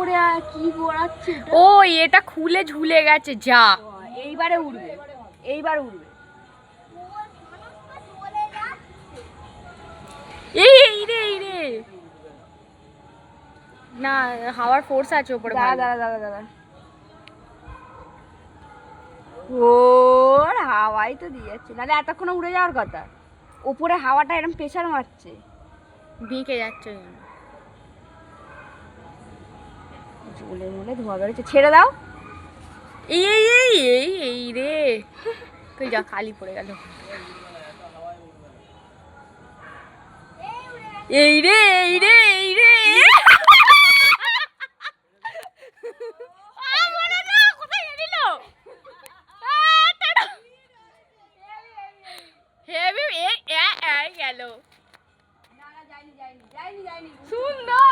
করে কি পড়াচ্ছে ও এটা খুলে ঝুলে গেছে যা। এইবারে উড়বে, এইবার উড়বে। এই রে না, হাওয়ার ফোর্স আছে উপরে। দাঁড়া ওর হাওয়াই তো দিয়েছে, নাহলে এতক্ষণ উড়ে যাওয়ার কথা। উপরে হাওয়াটা এরকম প্রেশার মারছে, বেঁকে যাচ্ছে। ঝুলে মুলে ধোয়া বেরোচ্ছে, ছেড়ে দাও। এই রে তুই যা, খালি পড়ে গেল। এই রে কোথায় গেল? হেভি গেল। সুন্দর।